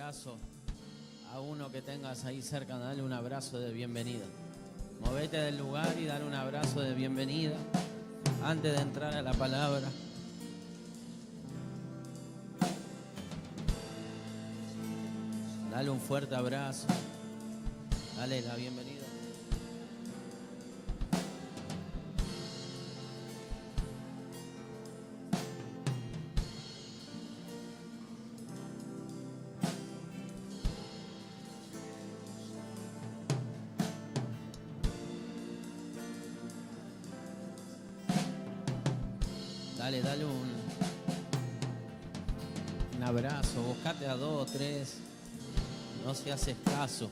abrazo a uno que tengas ahí cerca, dale un abrazo de bienvenida. Movete del lugar y dale un abrazo de bienvenida antes de entrar a la palabra. Dale un fuerte abrazo. Dale la bienvenida. Dale un abrazo, buscate a 2 o 3, no seas escaso.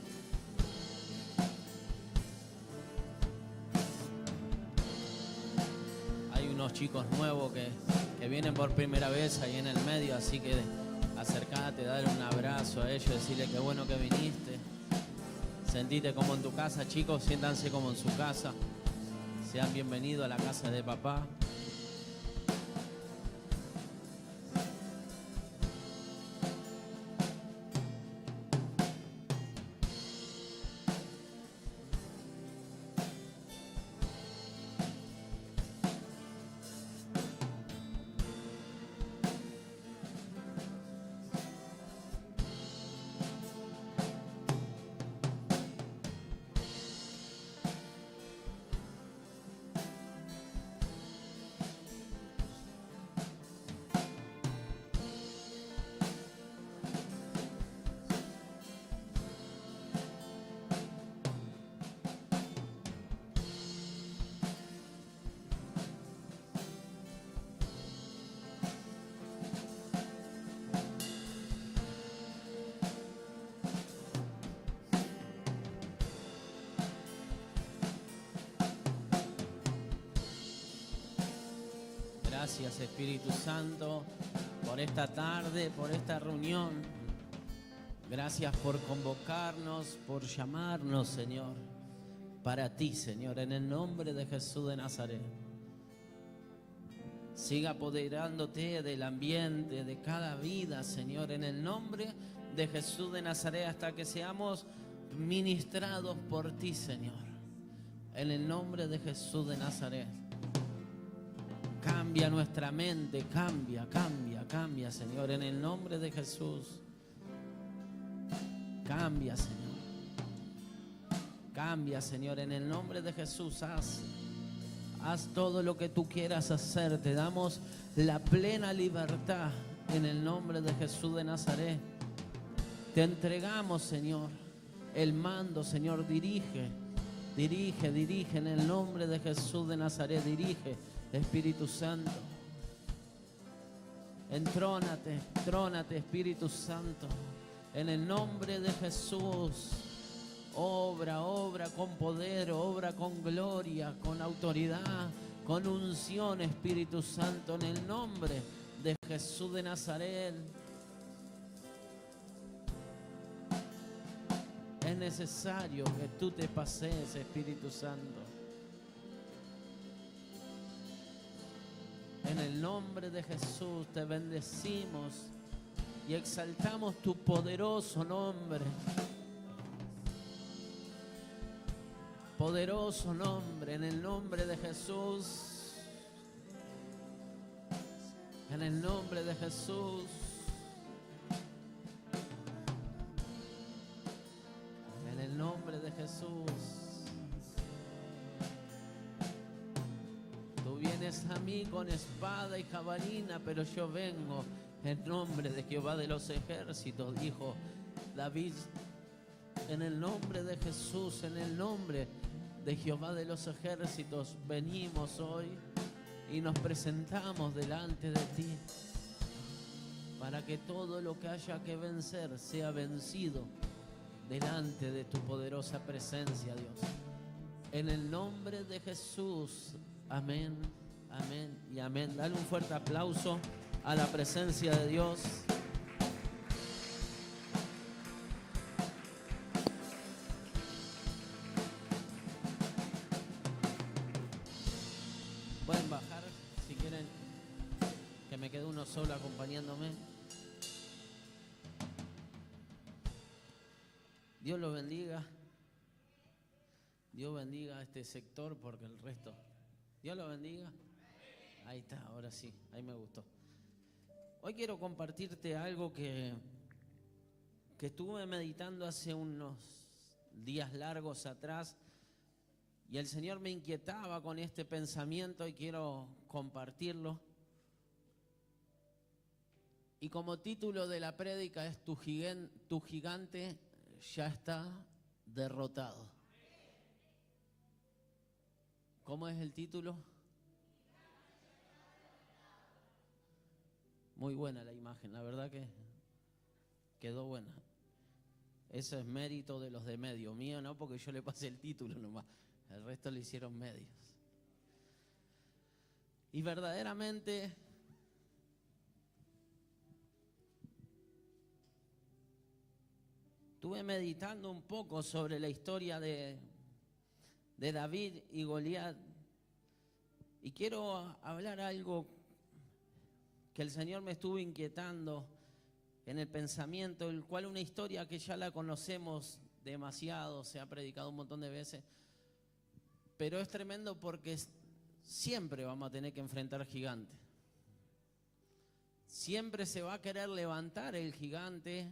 Hay unos chicos nuevos que vienen por primera vez ahí en el medio, así que acércate, dale un abrazo a ellos, decirle qué bueno que viniste. Sentite como en tu casa, chicos, siéntanse como en su casa. Sean bienvenidos a la casa de papá. Gracias, Espíritu Santo, por esta tarde, por esta reunión. Gracias por convocarnos, por llamarnos, Señor, para ti, Señor, en el nombre de Jesús de Nazaret. Siga apoderándote del ambiente, de cada vida, Señor, en el nombre de Jesús de Nazaret, hasta que seamos ministrados por ti, Señor. En el nombre de Jesús de Nazaret. Cambia nuestra mente, cambia, Señor, en el nombre de Jesús. Cambia, Señor. Cambia, Señor, en el nombre de Jesús. Haz todo lo que tú quieras hacer. Te damos la plena libertad en el nombre de Jesús de Nazaret. Te entregamos, Señor, el mando, Señor. Dirige en el nombre de Jesús de Nazaret. Dirige, Espíritu Santo. Entrónate, Espíritu Santo. En el nombre de Jesús. Obra con poder, obra con gloria, con autoridad, con unción, Espíritu Santo, en el nombre de Jesús de Nazaret. Es necesario que tú te pasees, Espíritu Santo. En el nombre de Jesús te bendecimos y exaltamos tu poderoso nombre. Poderoso nombre, en el nombre de Jesús. En el nombre de Jesús. En el nombre de Jesús. Tú vienes a mí con espada y jabalina, pero yo vengo en nombre de Jehová de los ejércitos, dijo David. En el nombre de Jesús, en el nombre de Jehová de los ejércitos, venimos hoy y nos presentamos delante de ti para que todo lo que haya que vencer sea vencido delante de tu poderosa presencia, Dios. En el nombre de Jesús, amén, amén y amén. Dale un fuerte aplauso a la presencia de Dios. Pueden bajar si quieren, que me quede uno solo acompañándome. Dios lo bendiga. Dios bendiga a este sector porque el resto. Dios lo bendiga. Ahí está, ahora sí, ahí me gustó. Hoy quiero compartirte algo que estuve meditando hace unos días largos atrás y el Señor me inquietaba con este pensamiento y quiero compartirlo. Y como título de la prédica es tu gigante ya está derrotado. ¿Cómo es el título? Muy buena la imagen, la verdad que quedó buena. Eso es mérito de los de medio, mío no, porque yo le pasé el título nomás, el resto le hicieron medios. Y verdaderamente estuve meditando un poco sobre la historia de David y Goliat y quiero hablar algo que el Señor me estuvo inquietando en el pensamiento, el cual una historia que ya la conocemos demasiado, se ha predicado un montón de veces, pero es tremendo porque siempre vamos a tener que enfrentar gigantes. Siempre se va a querer levantar el gigante.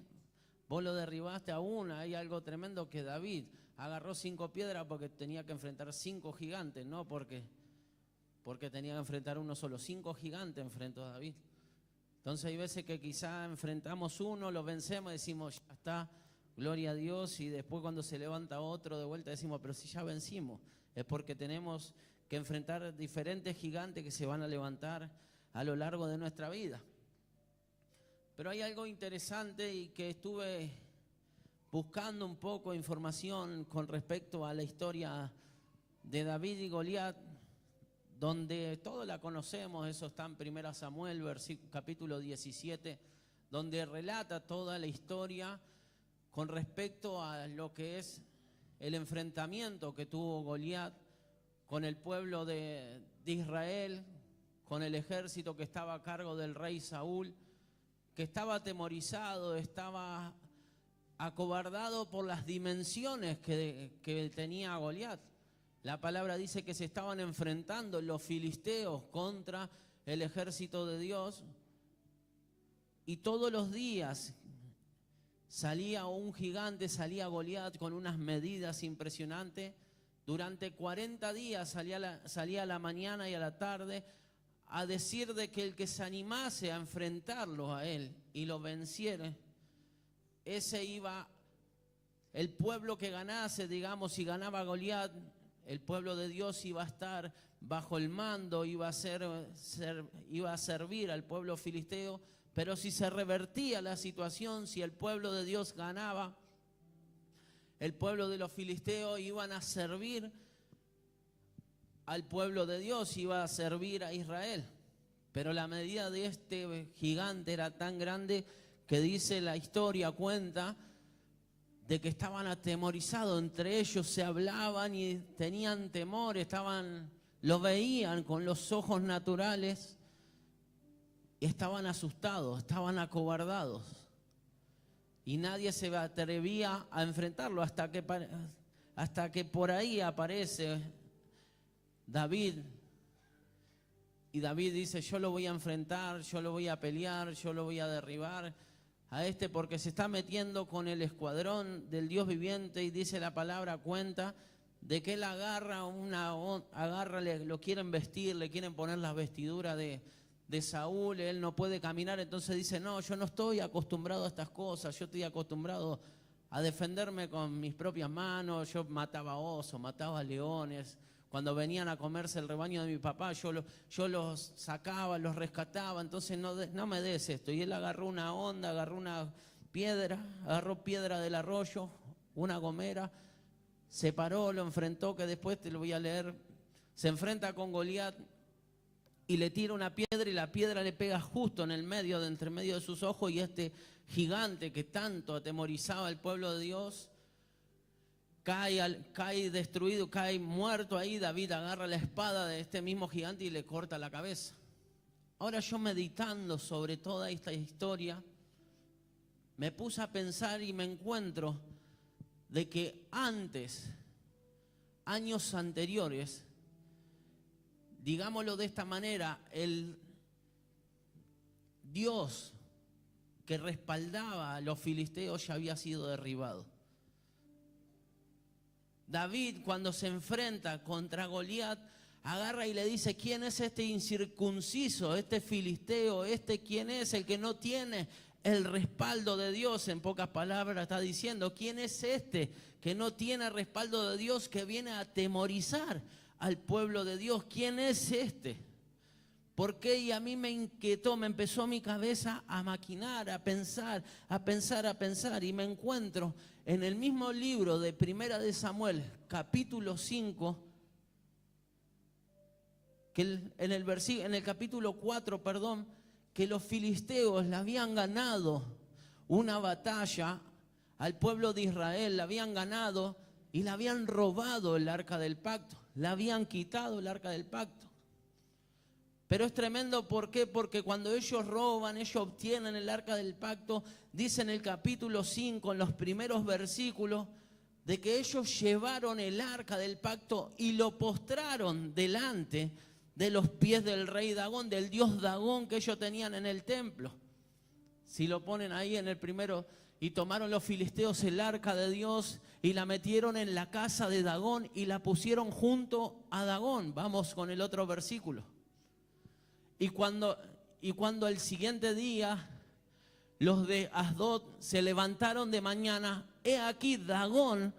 Vos lo derribaste aún. Hay algo tremendo que David agarró 5 piedras porque tenía que enfrentar 5 gigantes, no porque tenía que enfrentar uno solo. 5 gigantes enfrentó a David. Entonces hay veces que quizá enfrentamos uno, lo vencemos y decimos, ya está, gloria a Dios, y después cuando se levanta otro de vuelta decimos, pero si ya vencimos, es porque tenemos que enfrentar diferentes gigantes que se van a levantar a lo largo de nuestra vida. Pero hay algo interesante y que estuve buscando un poco de información con respecto a la historia de David y Goliat, donde todos la conocemos. Eso está en 1 Samuel, capítulo 17, donde relata toda la historia con respecto a lo que es el enfrentamiento que tuvo Goliat con el pueblo de Israel, con el ejército que estaba a cargo del rey Saúl, que estaba atemorizado, estaba acobardado por las dimensiones que tenía Goliat. La palabra dice que se estaban enfrentando los filisteos contra el ejército de Dios y todos los días salía un gigante, salía Goliat con unas medidas impresionantes. Durante 40 días salía a la mañana y a la tarde a decir de que el que se animase a enfrentarlo a él y lo venciera, ese iba, el pueblo que ganase, digamos, si ganaba Goliat, el pueblo de Dios iba a estar bajo el mando, iba a servir al pueblo filisteo. Pero si se revertía la situación, si el pueblo de Dios ganaba, el pueblo de los filisteos iban a servir al pueblo de Dios, iba a servir a Israel. Pero la medida de este gigante era tan grande que dice la historia, cuenta de que estaban atemorizados, entre ellos se hablaban y tenían temor, lo veían con los ojos naturales, estaban asustados, estaban acobardados y nadie se atrevía a enfrentarlo hasta que por ahí aparece David. Y David dice, yo lo voy a enfrentar, yo lo voy a pelear, yo lo voy a derribar a este porque se está metiendo con el escuadrón del Dios viviente. Y dice la palabra, cuenta de que él lo quieren vestir, le quieren poner las vestiduras de Saúl, él no puede caminar, entonces dice, no, yo no estoy acostumbrado a estas cosas, yo estoy acostumbrado a defenderme con mis propias manos. Yo mataba osos, mataba leones. Cuando venían a comerse el rebaño de mi papá, yo los sacaba, los rescataba, entonces no me des esto. Y él agarró una onda, agarró piedra del arroyo, una gomera, se paró, lo enfrentó, que después te lo voy a leer. Se enfrenta con Goliat y le tira una piedra y la piedra le pega justo en el medio, de entre medio de sus ojos, y este gigante que tanto atemorizaba al pueblo de Dios cae destruido, cae muerto ahí. David agarra la espada de este mismo gigante y le corta la cabeza. Ahora yo, meditando sobre toda esta historia, me puse a pensar y me encuentro de que antes, años anteriores, digámoslo de esta manera, el Dios que respaldaba a los filisteos ya había sido derribado. David, cuando se enfrenta contra Goliat, agarra y le dice: ¿quién es este incircunciso, este filisteo, quién es el que no tiene el respaldo de Dios? En pocas palabras está diciendo: ¿quién es este que no tiene respaldo de Dios, que viene a atemorizar al pueblo de Dios? ¿Quién es este? ¿Por qué? Y a mí me inquietó, me empezó mi cabeza a maquinar, a pensar, y me encuentro en el mismo libro de Primera de Samuel, capítulo 5, que en el capítulo 4, que los filisteos le habían ganado una batalla al pueblo de Israel, la habían ganado y le habían robado el arca del pacto, le habían quitado el arca del pacto. Pero es tremendo, ¿por qué? Porque cuando ellos roban, ellos obtienen el arca del pacto, dice en el capítulo 5, en los primeros versículos, de que ellos llevaron el arca del pacto y lo postraron delante de los pies del rey Dagón, del dios Dagón que ellos tenían en el templo. Si lo ponen ahí en el primero, y tomaron los filisteos el arca de Dios y la metieron en la casa de Dagón y la pusieron junto a Dagón. Vamos con el otro versículo. Y cuando el siguiente día los de Asdod se levantaron de mañana, he aquí Dagón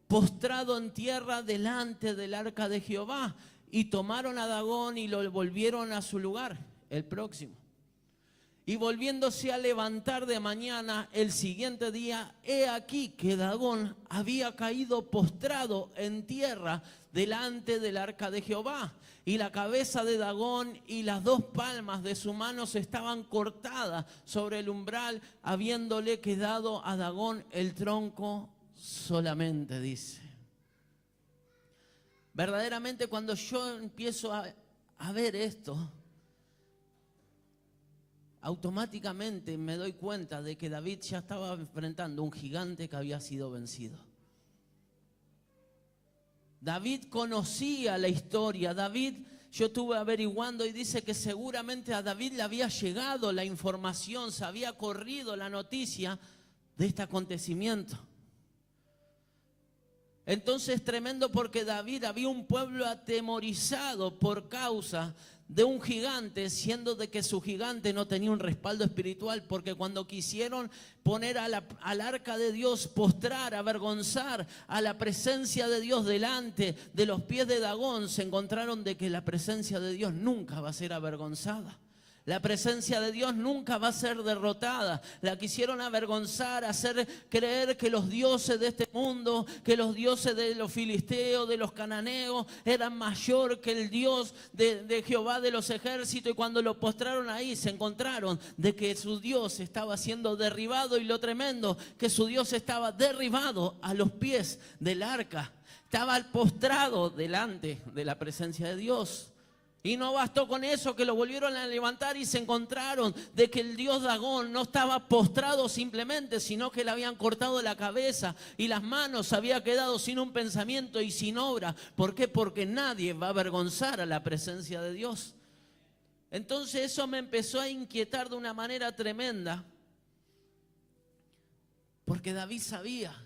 postrado en tierra delante del arca de Jehová. Y tomaron a Dagón y lo volvieron a su lugar, el próximo. Y volviéndose a levantar de mañana el siguiente día, he aquí que Dagón había caído postrado en tierra delante del arca de Jehová. Y la cabeza de Dagón y las dos palmas de su mano estaban cortadas sobre el umbral, habiéndole quedado a Dagón el tronco solamente, dice. Verdaderamente, cuando yo empiezo a ver esto, automáticamente me doy cuenta de que David ya estaba enfrentando un gigante que había sido vencido. David conocía la historia. Yo estuve averiguando y dice que seguramente a David le había llegado la información, se había corrido la noticia de este acontecimiento. Entonces, tremendo, porque David, había un pueblo atemorizado por causa de un gigante, siendo de que su gigante no tenía un respaldo espiritual, porque cuando quisieron poner al arca de Dios, postrar, avergonzar a la presencia de Dios delante de los pies de Dagón, se encontraron de que la presencia de Dios nunca va a ser avergonzada. La presencia de Dios nunca va a ser derrotada. La quisieron avergonzar, hacer creer que los dioses de este mundo, que los dioses de los filisteos, de los cananeos, eran mayor que el Dios de Jehová de los ejércitos. Y cuando lo postraron ahí, se encontraron de que su Dios estaba siendo derribado. Y lo tremendo, que su Dios estaba derribado a los pies del arca. Estaba postrado delante de la presencia de Dios. Y no bastó con eso, que lo volvieron a levantar y se encontraron de que el dios Dagón no estaba postrado simplemente, sino que le habían cortado la cabeza y las manos, había quedado sin un pensamiento y sin obra. ¿Por qué? Porque nadie va a avergonzar a la presencia de Dios. Entonces eso me empezó a inquietar de una manera tremenda, porque David sabía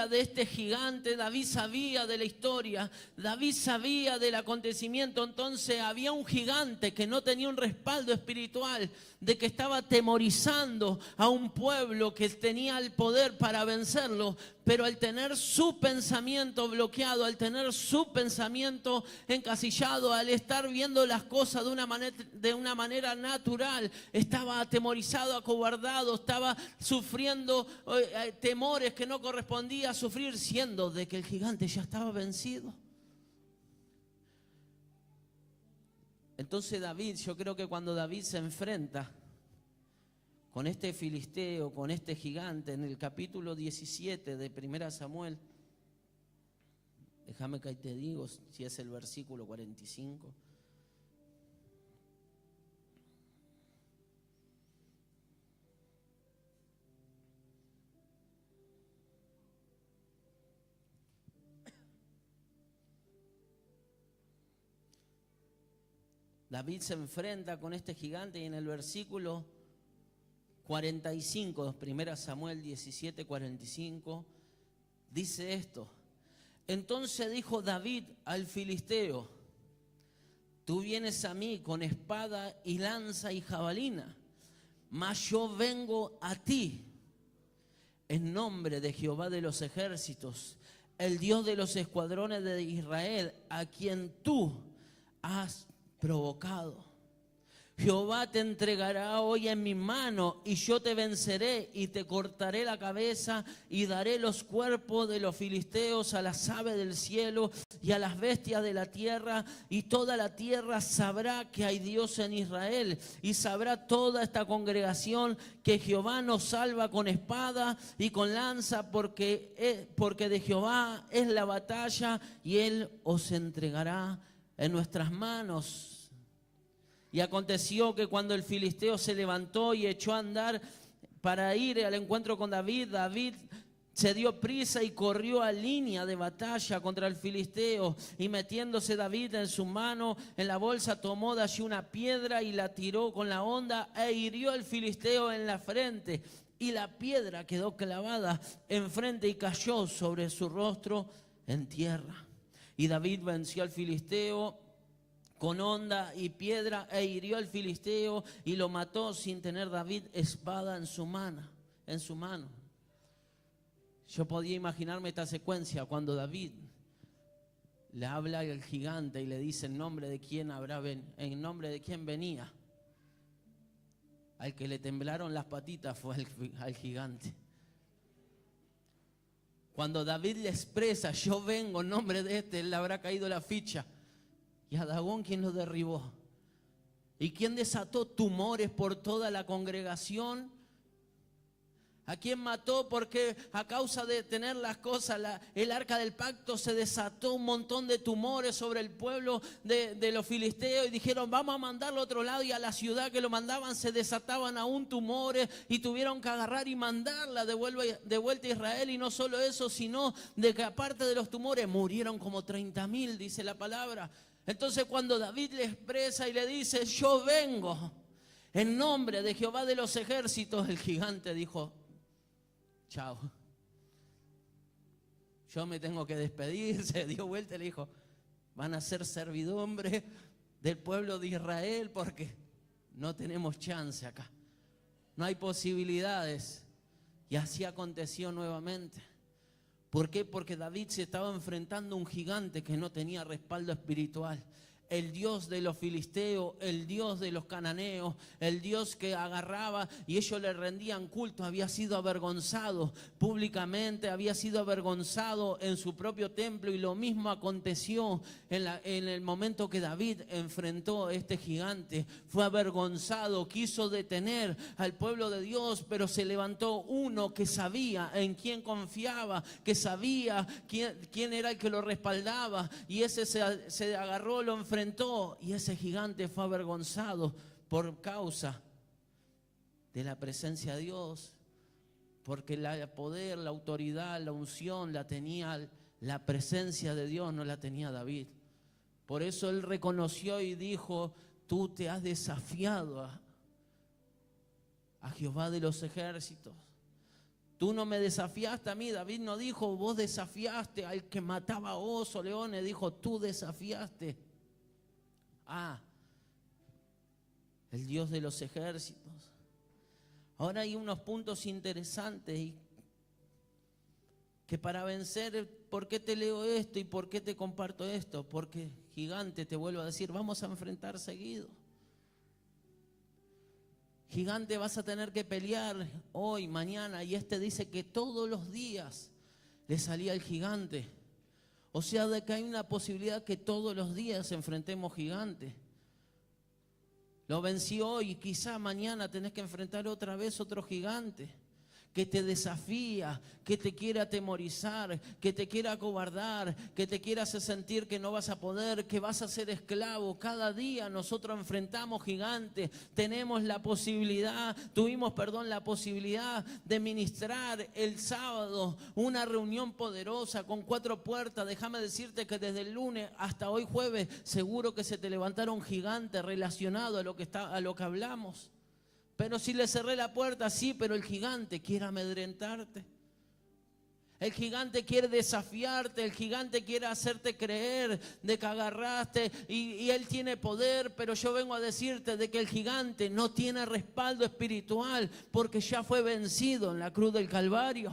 de este gigante, David sabía de la historia, David sabía del acontecimiento. Entonces había un gigante que no tenía un respaldo espiritual, de que estaba atemorizando a un pueblo que tenía el poder para vencerlo, pero al tener su pensamiento bloqueado, al tener su pensamiento encasillado, al estar viendo las cosas de una manera natural, estaba atemorizado, acobardado, estaba sufriendo temores que no correspondía sufrir, siendo de que el gigante ya estaba vencido. Entonces David, yo creo que cuando David se enfrenta con este filisteo, con este gigante, en el capítulo 17 de 1 Samuel, déjame que te digo si es el versículo 45. David se enfrenta con este gigante y en el versículo 45, 1 Samuel 17, 45, dice esto. Entonces dijo David al filisteo: tú vienes a mí con espada y lanza y jabalina, mas yo vengo a ti en nombre de Jehová de los ejércitos, el Dios de los escuadrones de Israel, a quien tú has provocado. Jehová te entregará hoy en mi mano y yo te venceré y te cortaré la cabeza y daré los cuerpos de los filisteos a las aves del cielo y a las bestias de la tierra, y toda la tierra sabrá que hay Dios en Israel, y sabrá toda esta congregación que Jehová nos salva con espada y con lanza, porque de Jehová es la batalla y Él os entregará en nuestras manos. Y aconteció que cuando el filisteo se levantó y echó a andar para ir al encuentro con David, David se dio prisa y corrió a línea de batalla contra el filisteo. Y metiéndose David en su mano, en la bolsa, tomó de allí una piedra y la tiró con la honda e hirió al filisteo en la frente. Y la piedra quedó clavada enfrente y cayó sobre su rostro en tierra. Y David venció al filisteo con honda y piedra e hirió al filisteo y lo mató sin tener David espada en su mano. Yo podía imaginarme esta secuencia cuando David le habla al gigante y le dice en nombre de quién en nombre de quién venía. Al que le temblaron las patitas fue al gigante. Cuando David le expresa: yo vengo en nombre de este, él le habrá caído la ficha. Y a Dagón, ¿quién lo derribó? ¿Y quién desató tumores por toda la congregación? ¿A quién mató? Porque a causa de tener las cosas, el arca del pacto, se desató un montón de tumores sobre el pueblo de los filisteos. Y dijeron: vamos a mandarlo a otro lado. Y a la ciudad que lo mandaban se desataban aún tumores. Y tuvieron que agarrar y mandarla de vuelta a Israel. Y no solo eso, sino de que aparte de los tumores murieron como 30.000, dice la palabra. Entonces cuando David le expresa y le dice: yo vengo en nombre de Jehová de los ejércitos, el gigante dijo: chao, yo me tengo que despedir. Se dio vuelta y le dijo: van a ser servidumbre del pueblo de Israel porque no tenemos chance acá, no hay posibilidades. Y así aconteció nuevamente. ¿Por qué? Porque David se estaba enfrentando a un gigante que no tenía respaldo espiritual. El Dios de los filisteos, el Dios de los cananeos, el Dios que agarraba y ellos le rendían culto, había sido avergonzado públicamente, había sido avergonzado en su propio templo. Y lo mismo aconteció en el momento que David enfrentó a este gigante. Fue avergonzado, quiso detener al pueblo de Dios, pero se levantó uno que sabía en quién confiaba, que sabía quién era el que lo respaldaba, y ese se agarró, lo enfrentó, y ese gigante fue avergonzado por causa de la presencia de Dios, porque el poder, la autoridad, la unción la tenía la presencia de Dios, no la tenía David. Por eso él reconoció y dijo: tú te has desafiado a Jehová de los ejércitos. Tú no me desafiaste a mí. David no dijo: vos desafiaste al que mataba osos, leones. Dijo: tú desafiaste el Dios de los ejércitos. Ahora hay unos puntos interesantes y que para vencer, ¿por qué te leo esto y por qué te comparto esto? Porque gigante, te vuelvo a decir, vamos a enfrentar seguido. Gigante vas a tener que pelear hoy, mañana, y dice que todos los días le salía el gigante. O sea, de que hay una posibilidad que todos los días enfrentemos gigantes. Lo vencí hoy y quizá mañana tenés que enfrentar otra vez otro gigante. que te desafía, que te quiere atemorizar, que te quiere acobardar, que te quiere hacer sentir que no vas a poder, que vas a ser esclavo. Cada día nosotros enfrentamos gigantes, tuvimos la posibilidad de ministrar el sábado una reunión poderosa con 4 puertas. Déjame decirte que desde el lunes hasta hoy jueves seguro que se te levantaron gigantes relacionados a lo que hablamos. Pero si le cerré la puerta, sí, pero el gigante quiere amedrentarte. El gigante quiere desafiarte, el gigante quiere hacerte creer de que agarraste y él tiene poder, pero yo vengo a decirte de que el gigante no tiene respaldo espiritual porque ya fue vencido en la cruz del Calvario.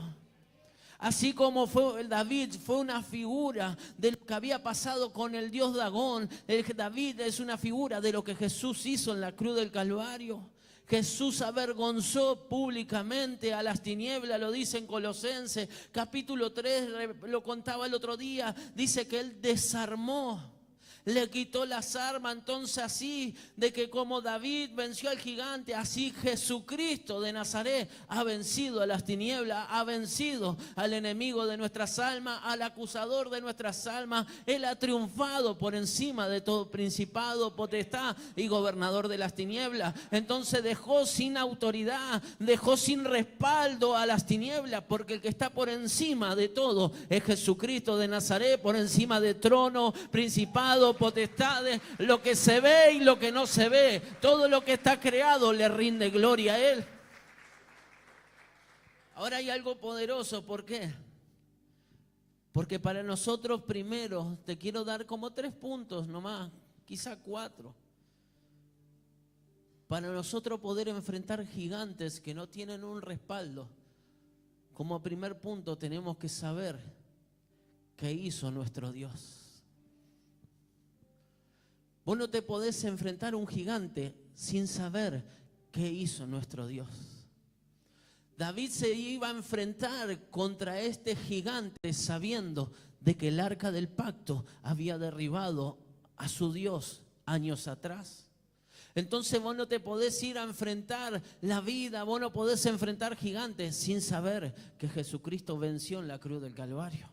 Así como fue David, fue una figura de lo que había pasado con el dios Dagón. David es una figura de lo que Jesús hizo en la cruz del Calvario. Jesús avergonzó públicamente a las tinieblas, lo dice en Colosenses, capítulo 3, lo contaba el otro día, dice que Él desarmó, le quitó las armas. Entonces así de que como David venció al gigante, así Jesucristo de Nazaret ha vencido a las tinieblas, ha vencido al enemigo de nuestras almas, al acusador de nuestras almas. Él ha triunfado por encima de todo principado, potestad y gobernador de las tinieblas. Entonces dejó sin autoridad, dejó sin respaldo a las tinieblas, porque el que está por encima de todo es Jesucristo de Nazaret, por encima de trono, principado, potestades, lo que se ve y lo que no se ve, todo lo que está creado le rinde gloria a Él. Ahora hay algo poderoso, ¿por qué? Porque para nosotros primero, te quiero dar como 3 puntos nomás, quizá 4. Para nosotros poder enfrentar gigantes que no tienen un respaldo, como primer punto tenemos que saber qué hizo nuestro Dios. Vos no te podés enfrentar a un gigante sin saber qué hizo nuestro Dios. David se iba a enfrentar contra este gigante sabiendo de que el arca del pacto había derribado a su Dios años atrás. Entonces vos no te podés ir a enfrentar la vida, vos no podés enfrentar gigantes sin saber que Jesucristo venció en la cruz del Calvario.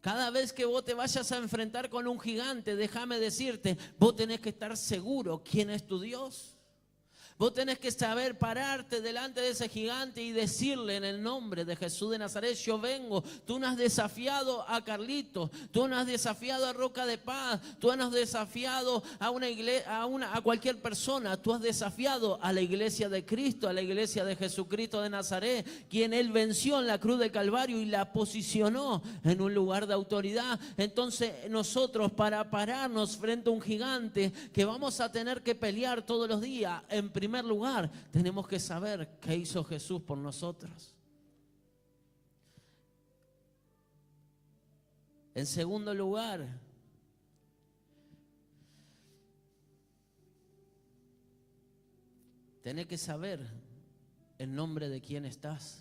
Cada vez que vos te vayas a enfrentar con un gigante, déjame decirte, vos tenés que estar seguro quién es tu Dios. Vos tenés que saber pararte delante de ese gigante y decirle en el nombre de Jesús de Nazaret, yo vengo. Tú no has desafiado a Carlito, tú no has desafiado a Roca de Paz, tú no has desafiado a una iglesia, a cualquier persona. Tú has desafiado a la iglesia de Cristo, a la iglesia de Jesucristo de Nazaret, quien Él venció en la cruz del Calvario y la posicionó en un lugar de autoridad. Entonces nosotros, para pararnos frente a un gigante que vamos a tener que pelear todos los días, en primer lugar, tenemos que saber qué hizo Jesús por nosotros. En segundo lugar, tenés que saber el nombre de quién estás.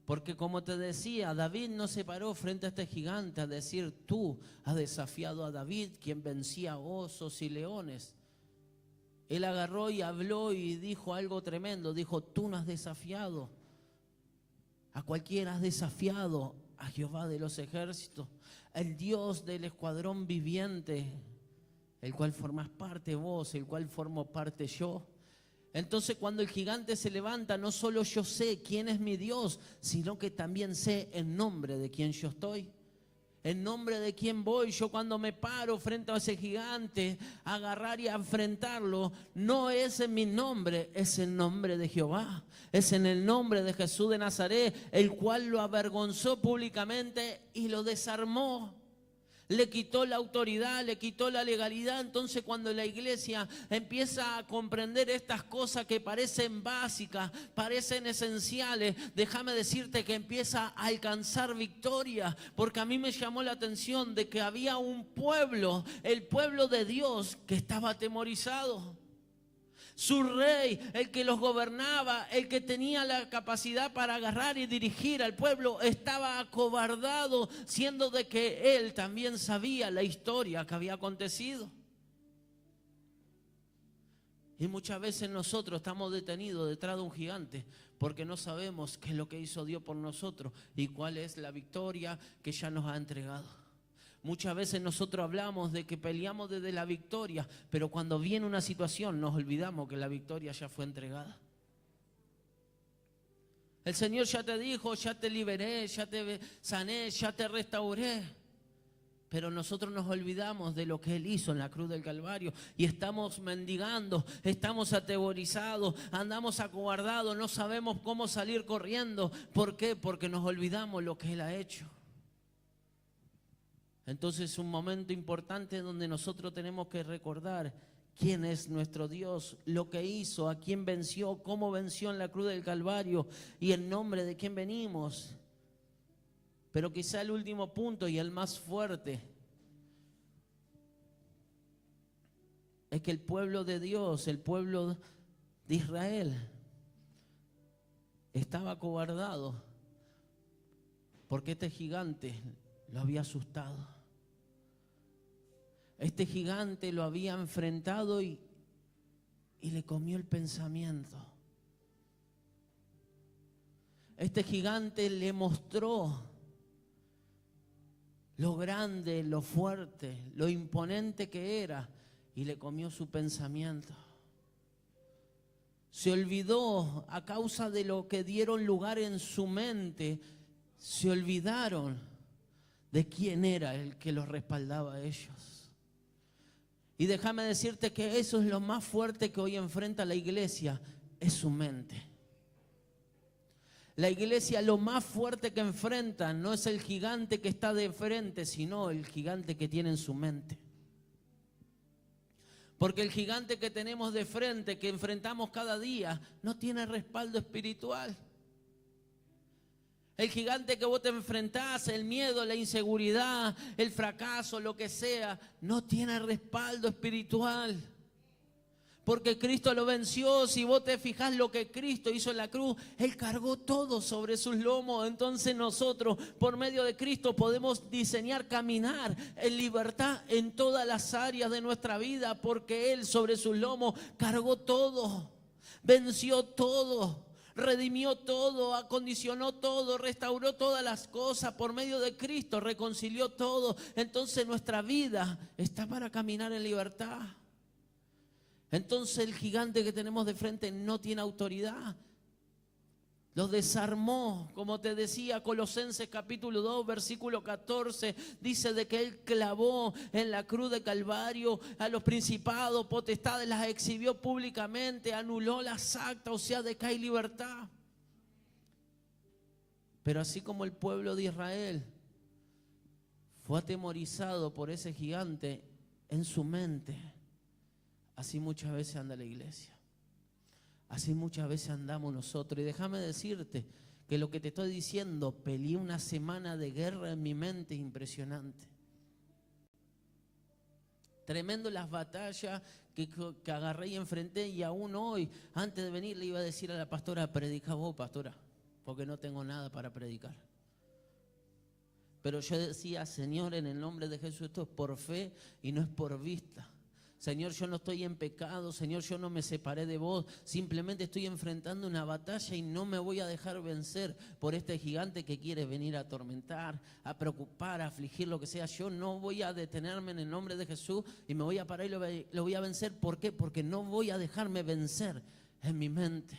Porque como te decía, David no se paró frente a este gigante a decir, tú has desafiado a David, quien vencía osos y leones. Él agarró y habló y dijo algo tremendo. Dijo, tú no has desafiado a cualquiera, has desafiado a Jehová de los ejércitos, el Dios del escuadrón viviente, el cual formás parte vos, el cual formo parte yo. Entonces cuando el gigante se levanta, no solo yo sé quién es mi Dios, sino que también sé el nombre de quién yo estoy. En nombre de quién voy. Yo cuando me paro frente a ese gigante, a agarrar y a enfrentarlo, no es en mi nombre, es en nombre de Jehová. Es en el nombre de Jesús de Nazaret, el cual lo avergonzó públicamente y lo desarmó. Le quitó la autoridad, le quitó la legalidad. Entonces cuando la iglesia empieza a comprender estas cosas que parecen básicas, parecen esenciales, déjame decirte que empieza a alcanzar victoria. Porque a mí me llamó la atención de que había un pueblo, el pueblo de Dios, que estaba atemorizado. Su rey, el que los gobernaba, el que tenía la capacidad para agarrar y dirigir al pueblo, estaba acobardado, siendo de que él también sabía la historia que había acontecido. Y muchas veces nosotros estamos detenidos detrás de un gigante porque no sabemos qué es lo que hizo Dios por nosotros y cuál es la victoria que ya nos ha entregado. Muchas veces nosotros hablamos de que peleamos desde la victoria, pero cuando viene una situación nos olvidamos que la victoria ya fue entregada. El Señor ya te dijo, ya te liberé, ya te sané, ya te restauré. Pero nosotros nos olvidamos de lo que Él hizo en la cruz del Calvario y estamos mendigando, estamos atemorizados, andamos acobardados, no sabemos cómo salir corriendo. ¿Por qué? Porque nos olvidamos lo que Él ha hecho. Entonces es un momento importante donde nosotros tenemos que recordar quién es nuestro Dios, lo que hizo, a quién venció, cómo venció en la cruz del Calvario y en nombre de quién venimos. Pero quizá el último punto y el más fuerte es que el pueblo de Dios, el pueblo de Israel, estaba acobardado porque este gigante lo había asustado. Este gigante lo había enfrentado y le comió el pensamiento. Este gigante le mostró lo grande, lo fuerte, lo imponente que era y le comió su pensamiento. Se olvidó a causa de lo que dieron lugar en su mente, se olvidaron de quién era el que los respaldaba a ellos. Y déjame decirte que eso es lo más fuerte que hoy enfrenta la iglesia, es su mente. La iglesia lo más fuerte que enfrenta no es el gigante que está de frente, sino el gigante que tiene en su mente. Porque el gigante que tenemos de frente, que enfrentamos cada día, no tiene respaldo espiritual. El gigante que vos te enfrentás, el miedo, la inseguridad, el fracaso, lo que sea, no tiene respaldo espiritual. Porque Cristo lo venció. Si vos te fijás lo que Cristo hizo en la cruz, Él cargó todo sobre sus lomos. Entonces nosotros, por medio de Cristo, podemos diseñar, caminar en libertad en todas las áreas de nuestra vida, porque Él sobre sus lomos cargó todo, venció todo, redimió todo, acondicionó todo, restauró todas las cosas. Por medio de Cristo reconcilió todo. Entonces nuestra vida está para caminar en libertad. Entonces el gigante que tenemos de frente no tiene autoridad. Los desarmó, como te decía, Colosenses capítulo 2, versículo 14, dice de que Él clavó en la cruz de Calvario a los principados, potestades, las exhibió públicamente, anuló las actas, o sea, de que hay libertad. Pero así como el pueblo de Israel fue atemorizado por ese gigante en su mente, así muchas veces anda la iglesia. Así muchas veces andamos nosotros. Y déjame decirte que lo que te estoy diciendo, peleé una semana de guerra en mi mente impresionante. Tremendo las batallas que agarré y enfrenté, y aún hoy, antes de venir, le iba a decir a la pastora: predica vos, pastora, porque no tengo nada para predicar. Pero yo decía: Señor, en el nombre de Jesús, esto es por fe y no es por vista. Señor, yo no estoy en pecado. Señor, yo no me separé de vos. Simplemente estoy enfrentando una batalla y no me voy a dejar vencer por este gigante que quiere venir a atormentar, a preocupar, a afligir, lo que sea. Yo no voy a detenerme en el nombre de Jesús y me voy a parar y lo voy a vencer. ¿Por qué? Porque no voy a dejarme vencer en mi mente.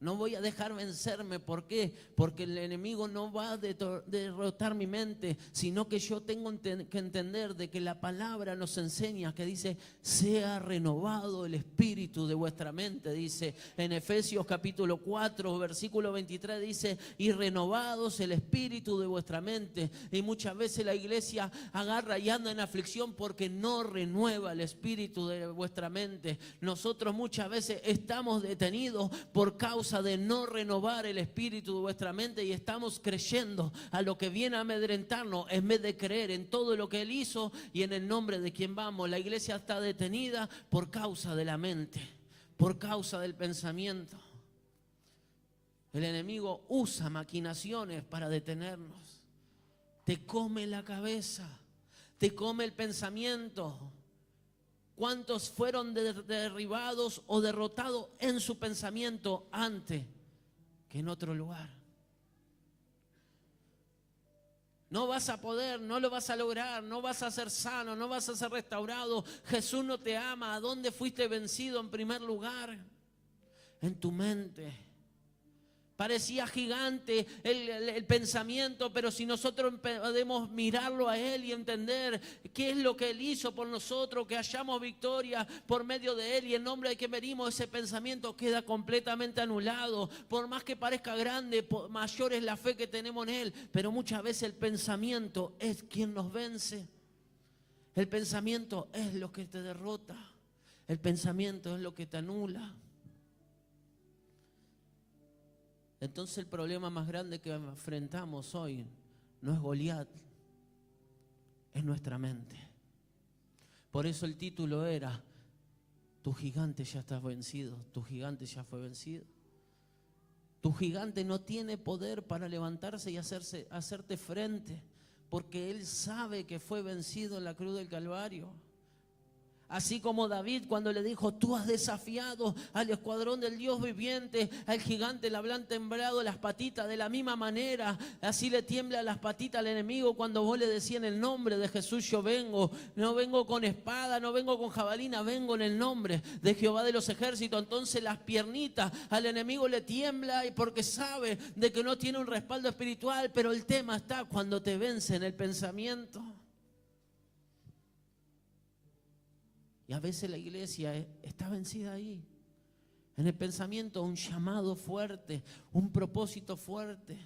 No voy a dejar vencerme. ¿Por qué? Porque el enemigo no va a derrotar mi mente, sino que yo tengo que entender de que la palabra nos enseña, que dice: sea renovado el espíritu de vuestra mente. Dice en Efesios capítulo 4, versículo 23, dice: y renovados el espíritu de vuestra mente. Y muchas veces la iglesia agarra y anda en aflicción porque no renueva el espíritu de vuestra mente. Nosotros muchas veces estamos detenidos por causa de no renovar el espíritu de vuestra mente, y estamos creyendo a lo que viene a amedrentarnos en vez de creer en todo lo que Él hizo y en el nombre de quien vamos. La iglesia está detenida por causa de la mente, por causa del pensamiento. El enemigo usa maquinaciones para detenernos. Te come la cabeza, te come el pensamiento. ¿Cuántos fueron derribados o derrotados en su pensamiento antes que en otro lugar? No vas a poder, no lo vas a lograr, no vas a ser sano, no vas a ser restaurado. Jesús no te ama. ¿A dónde fuiste vencido en primer lugar? En tu mente. Parecía gigante el pensamiento, pero si nosotros podemos mirarlo a Él y entender qué es lo que Él hizo por nosotros, que hallamos victoria por medio de Él y en nombre de que venimos, ese pensamiento queda completamente anulado. Por más que parezca grande, mayor es la fe que tenemos en Él, pero muchas veces el pensamiento es quien nos vence. El pensamiento es lo que te derrota. El pensamiento es lo que te anula. Entonces el problema más grande que enfrentamos hoy no es Goliat, es nuestra mente. Por eso el título era: tu gigante ya está vencido, tu gigante ya fue vencido. Tu gigante no tiene poder para levantarse y hacerte frente, porque él sabe que fue vencido en la cruz del Calvario. Así como David cuando le dijo: tú has desafiado al escuadrón del Dios viviente, al gigante le habrán temblado las patitas. De la misma manera, así le tiembla las patitas al enemigo cuando vos le decís: en el nombre de Jesús yo vengo. No vengo con espada, no vengo con jabalina, vengo en el nombre de Jehová de los ejércitos. Entonces las piernitas al enemigo le tiembla, y porque sabe de que no tiene un respaldo espiritual. Pero el tema está cuando te vence en el pensamiento. Y a veces la iglesia está vencida ahí, en el pensamiento. Un llamado fuerte, un propósito fuerte,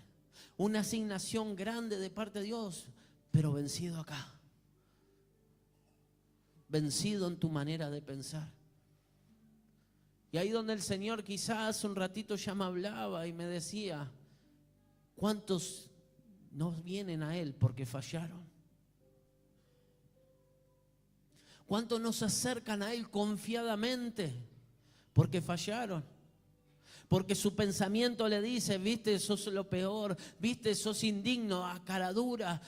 una asignación grande de parte de Dios, pero vencido acá. Vencido en tu manera de pensar. Y ahí donde el Señor quizás hace un ratito ya me hablaba y me decía: ¿cuántos no vienen a Él porque fallaron? ¿Cuántos no se acercan a Él confiadamente porque fallaron? Porque su pensamiento le dice: viste, sos lo peor, viste, sos indigno, a cara dura.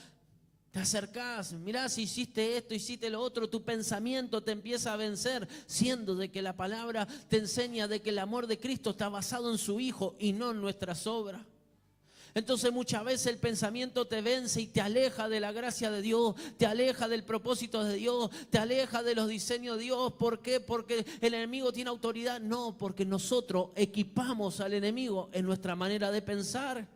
Te acercás, mirá, si hiciste esto, hiciste lo otro, tu pensamiento te empieza a vencer, siendo de que la palabra te enseña de que el amor de Cristo está basado en su Hijo y no en nuestras obras. Entonces muchas veces el pensamiento te vence y te aleja de la gracia de Dios, te aleja del propósito de Dios, te aleja de los diseños de Dios. ¿Por qué? Porque el enemigo tiene autoridad. No, porque nosotros equipamos al enemigo en nuestra manera de pensar.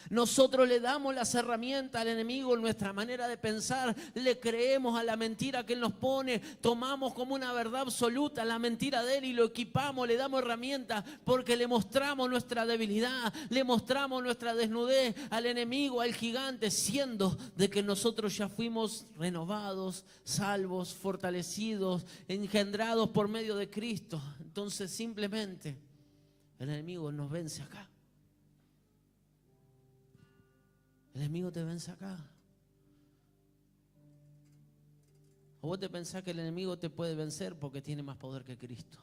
Nosotros le damos las herramientas al enemigo en nuestra manera de pensar. Le creemos a la mentira que él nos pone. Tomamos como una verdad absoluta la mentira de él y lo equipamos, le damos herramientas, porque le mostramos nuestra debilidad, le mostramos nuestra desnudez al enemigo, al gigante, siendo de que nosotros ya fuimos renovados, salvos, fortalecidos, engendrados por medio de Cristo. Entonces simplemente el enemigo nos vence acá. El enemigo te vence acá. O vos te pensás que el enemigo te puede vencer porque tiene más poder que Cristo.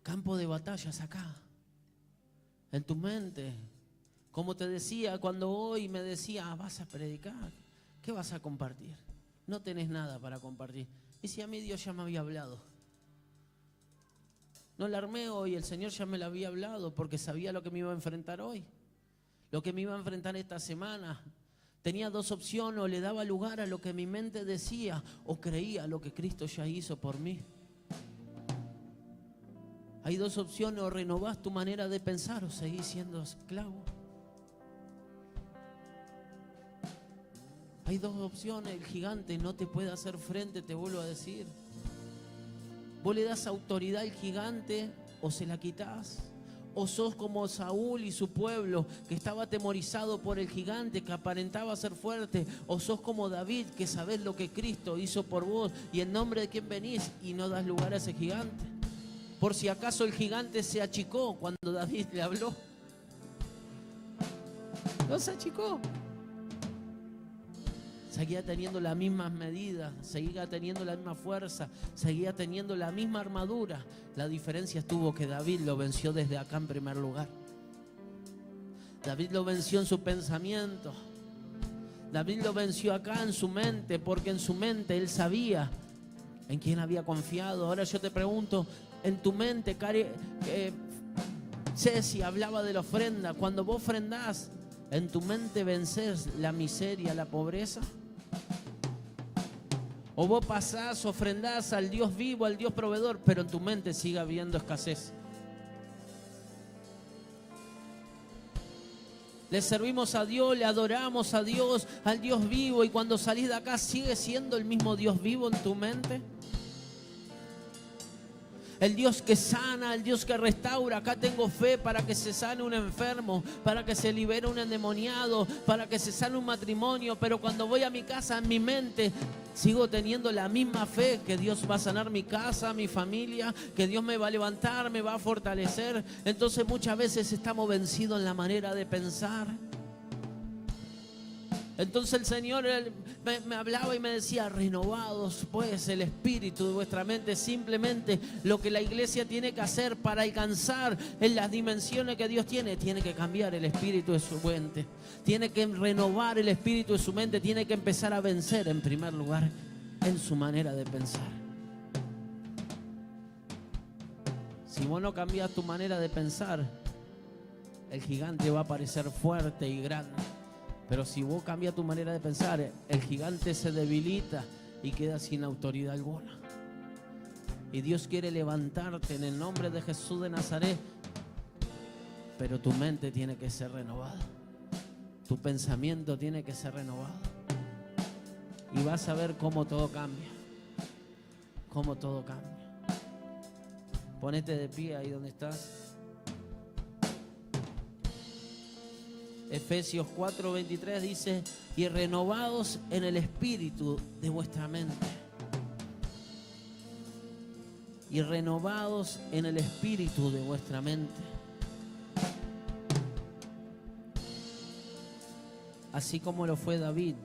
Campo de batallas acá, en tu mente. Como te decía, cuando hoy me decía: vas a predicar, ¿qué vas a compartir? No tenés nada para compartir. Y si a mí Dios ya me había hablado. No la armé hoy, el Señor ya me la había hablado, porque sabía lo que me iba a enfrentar hoy, lo que me iba a enfrentar esta semana. Tenía dos opciones: o le daba lugar a lo que mi mente decía, o creía lo que Cristo ya hizo por mí. Hay dos opciones: o renovás tu manera de pensar o seguís siendo esclavo. Hay dos opciones. El gigante no te puede hacer frente, te vuelvo a decir. ¿Vos le das autoridad al gigante o se la quitás? ¿O sos como Saúl y su pueblo, que estaba atemorizado por el gigante, que aparentaba ser fuerte? ¿O sos como David, que sabés lo que Cristo hizo por vos y en nombre de quién venís y no das lugar a ese gigante? Por si acaso el gigante se achicó cuando David le habló. No se achicó. Seguía teniendo las mismas medidas, seguía teniendo la misma fuerza, seguía teniendo la misma armadura. La diferencia estuvo que David lo venció desde acá en primer lugar. David lo venció en su pensamiento. David lo venció acá en su mente, porque en su mente él sabía en quién había confiado. Ahora yo te pregunto, en tu mente, Ceci hablaba de la ofrenda. Cuando vos ofrendás, ¿en tu mente vences la miseria, la pobreza? O vos pasás, ofrendás al Dios vivo, al Dios proveedor, pero en tu mente sigue habiendo escasez. Le servimos a Dios, le adoramos a Dios, al Dios vivo, y cuando salís de acá, ¿sigue siendo el mismo Dios vivo en tu mente? El Dios que sana, el Dios que restaura. Acá tengo fe para que se sane un enfermo, para que se libere un endemoniado, para que se sane un matrimonio. Pero cuando voy a mi casa, en mi mente, sigo teniendo la misma fe que Dios va a sanar mi casa, mi familia, que Dios me va a levantar, me va a fortalecer. Entonces muchas veces estamos vencidos en la manera de pensar. Entonces el Señor me hablaba y me decía: renovados pues el espíritu de vuestra mente. Simplemente lo que la iglesia tiene que hacer para alcanzar en las dimensiones que Dios tiene que cambiar el espíritu de su mente. Tiene que renovar el espíritu de su mente. Tiene que empezar a vencer en primer lugar en su manera de pensar. Si vos no cambias tu manera de pensar, el gigante va a parecer fuerte y grande. Pero si vos cambias tu manera de pensar, el gigante se debilita y queda sin autoridad alguna. Y Dios quiere levantarte en el nombre de Jesús de Nazaret. Pero tu mente tiene que ser renovada. Tu pensamiento tiene que ser renovado. Y vas a ver cómo todo cambia. Cómo todo cambia. Ponete de pie ahí donde estás. Efesios 4:23 dice: y renovados en el espíritu de vuestra mente. Y renovados en el espíritu de vuestra mente. Así como lo fue David.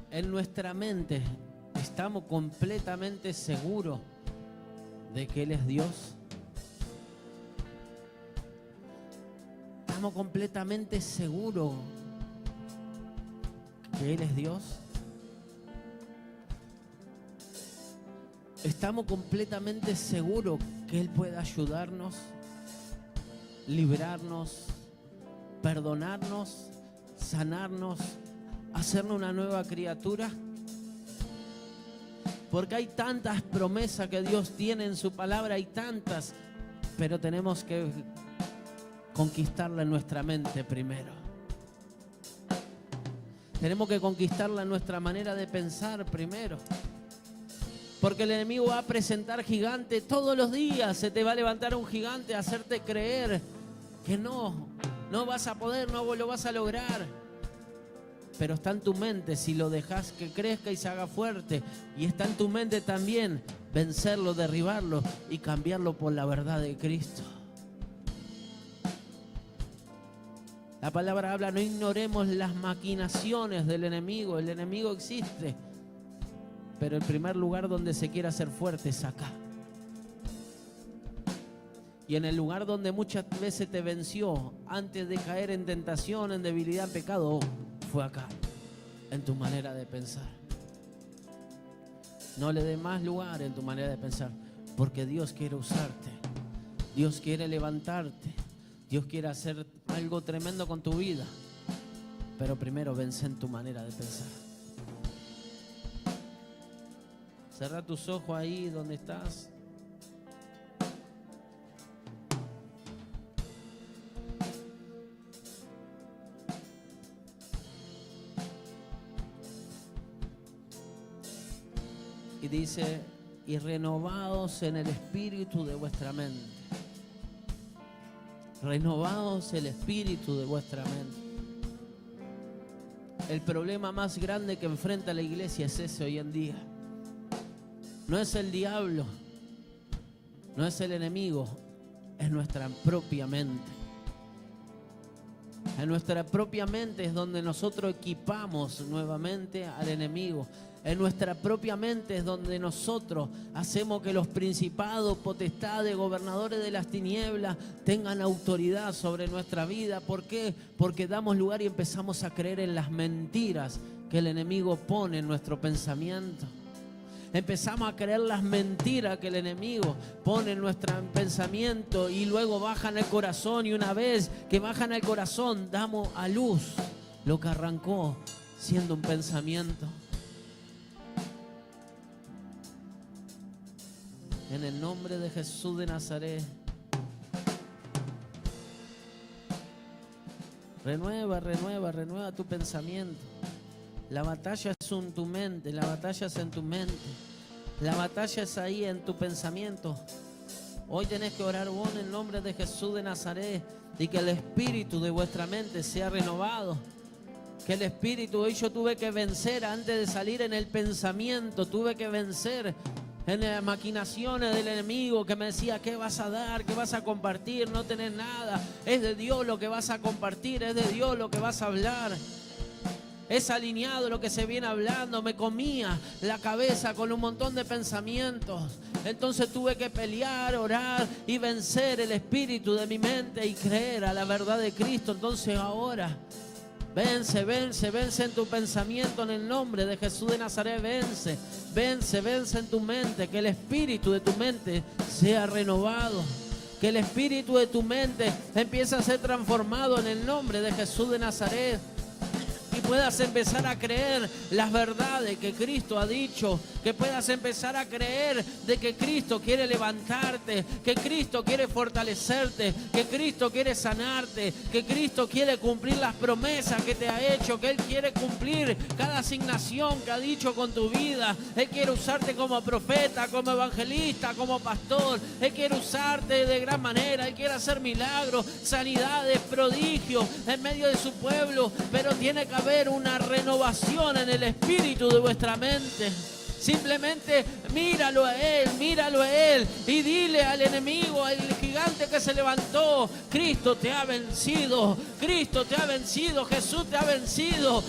En nuestra mente estamos completamente seguros de que Él es Dios. Estamos completamente seguros que Él es Dios. Estamos completamente seguros que Él puede ayudarnos, librarnos, perdonarnos, sanarnos, hacernos una nueva criatura. Porque hay tantas promesas que Dios tiene en su palabra, hay tantas, pero tenemos que conquistarla en nuestra mente primero. Tenemos que conquistarla en nuestra manera de pensar primero. Porque el enemigo va a presentar gigantes todos los días. Se te va a levantar un gigante a hacerte creer que no vas a poder, no lo vas a lograr. Pero está en tu mente, si lo dejas que crezca y se haga fuerte. Y está en tu mente también vencerlo, derribarlo y cambiarlo por la verdad de Cristo. La palabra habla: no ignoremos las maquinaciones del enemigo. El enemigo existe, pero el primer lugar donde se quiere hacer fuerte es acá. Y en el lugar donde muchas veces te venció antes de caer en tentación, en debilidad, en pecado, fue acá, en tu manera de pensar. No le dé más lugar en tu manera de pensar, porque Dios quiere usarte. Dios quiere levantarte. Dios quiere hacer algo tremendo con tu vida. Pero primero vence en tu manera de pensar. Cerra tus ojos ahí donde estás. Y dice: y renovados en el espíritu de vuestra mente. Renovados el espíritu de vuestra mente. El problema más grande que enfrenta la iglesia es ese hoy en día. No es el diablo, no es el enemigo, es nuestra propia mente. En nuestra propia mente es donde nosotros equipamos nuevamente al enemigo. En nuestra propia mente es donde nosotros hacemos que los principados, potestades, gobernadores de las tinieblas tengan autoridad sobre nuestra vida. ¿Por qué? Porque damos lugar y empezamos a creer en las mentiras que el enemigo pone en nuestro pensamiento. Empezamos a creer las mentiras que el enemigo pone en nuestro pensamiento y luego bajan el corazón, y una vez que bajan el corazón damos a luz lo que arrancó siendo un pensamiento. En el nombre de Jesús de Nazaret, renueva tu pensamiento. La batalla es en tu mente, la batalla es en tu mente. La batalla es ahí en tu pensamiento. Hoy tenés que orar vos en el nombre de Jesús de Nazaret y que el espíritu de vuestra mente sea renovado. Que el espíritu, hoy yo tuve que vencer antes de salir en el pensamiento, tuve que vencer en las maquinaciones del enemigo que me decía: ¿qué vas a dar? ¿Qué vas a compartir? No tenés nada. Es de Dios lo que vas a compartir, es de Dios lo que vas a hablar. Es alineado lo que se viene hablando. Me comía la cabeza con un montón de pensamientos. Entonces tuve que pelear, orar y vencer el espíritu de mi mente y creer a la verdad de Cristo. Entonces ahora vence en tu pensamiento en el nombre de Jesús de Nazaret. Vence en tu mente. Que el espíritu de tu mente sea renovado. Que el espíritu de tu mente empiece a ser transformado en el nombre de Jesús de Nazaret. Y puedas empezar a creer las verdades que Cristo ha dicho, que puedas empezar a creer de que Cristo quiere levantarte, que Cristo quiere fortalecerte, que Cristo quiere sanarte, que Cristo quiere cumplir las promesas que te ha hecho, que Él quiere cumplir cada asignación que ha dicho con tu vida. Él quiere usarte como profeta, como evangelista, como pastor. Él quiere usarte de gran manera. Él quiere hacer milagros, sanidades, prodigios en medio de su pueblo, pero tiene que haber una renovación en el espíritu de vuestra mente. Simplemente míralo a Él y dile al enemigo, al gigante que se levantó: Cristo te ha vencido, Cristo te ha vencido, Jesús te ha vencido,